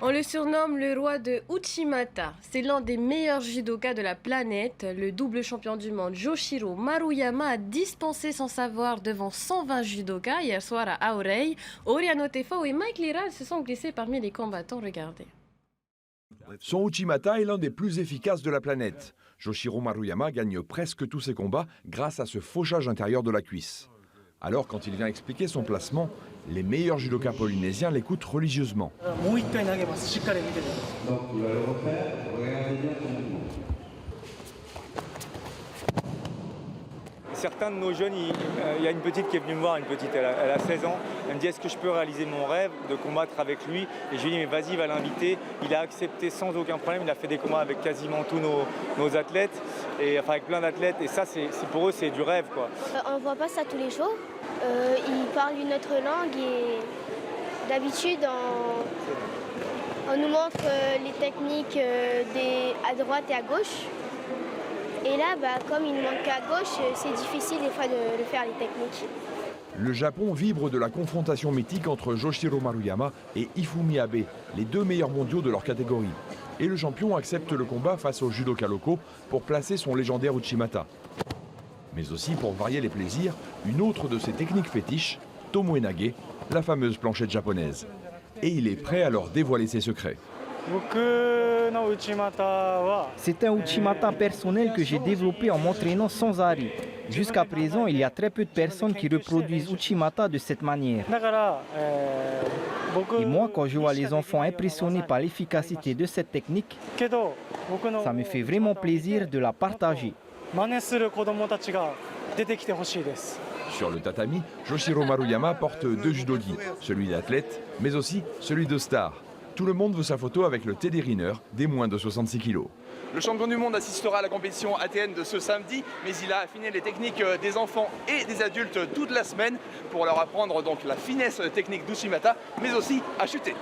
On le surnomme le roi de Uchimata. C'est l'un des meilleurs judokas de la planète. Le double champion du monde Yoshiro Maruyama a dispensé son savoir devant 120 judokas hier soir à Aorei. Oriano Tefo et Mike Lira se sont glissés parmi les combattants. Regardez. Son Uchimata est l'un des plus efficaces de la planète. Yoshiro Maruyama gagne presque tous ses combats grâce à ce fauchage intérieur de la cuisse. Alors, quand il vient expliquer son placement, les meilleurs judokas polynésiens l'écoutent religieusement. Donc il va le refaire, regardez bien son mouvement. Certains de nos jeunes, il y a une petite qui est venue me voir, elle a 16 ans. Elle me dit est-ce que je peux réaliser mon rêve de combattre avec lui? Et je lui ai dit mais vas-y, va l'inviter. Il a accepté sans aucun problème, il a fait des combats avec quasiment tous nos athlètes, avec plein d'athlètes. Et ça, pour eux, c'est du rêve, quoi. On ne voit pas ça tous les jours. Ils parlent une autre langue et d'habitude, on nous montre les techniques à droite et à gauche. Et là, comme il ne manque qu'à gauche, c'est difficile des fois de faire les techniques. Le Japon vibre de la confrontation mythique entre Yoshiro Maruyama et Ifumi Abe, les deux meilleurs mondiaux de leur catégorie. Et le champion accepte le combat face aux judokas locaux pour placer son légendaire Uchimata. Mais aussi, pour varier les plaisirs, une autre de ses techniques fétiches, Tomoe-nage, la fameuse planchette japonaise. Et il est prêt à leur dévoiler ses secrets. C'est un Uchimata personnel que j'ai développé en m'entraînant sans arrêt. Jusqu'à présent, il y a très peu de personnes qui reproduisent Uchimata de cette manière. Et moi, quand je vois les enfants impressionnés par l'efficacité de cette technique, ça me fait vraiment plaisir de la partager. Sur le tatami, Yoshiro Maruyama porte deux judogi, celui d'athlète, mais aussi celui de star. Tout le monde veut sa photo avec le Teddy Riner des moins de 66 kilos. Le champion du monde assistera à la compétition ATN de ce samedi, mais il a affiné les techniques des enfants et des adultes toute la semaine pour leur apprendre donc la finesse technique d'Uchimata, mais aussi à chuter.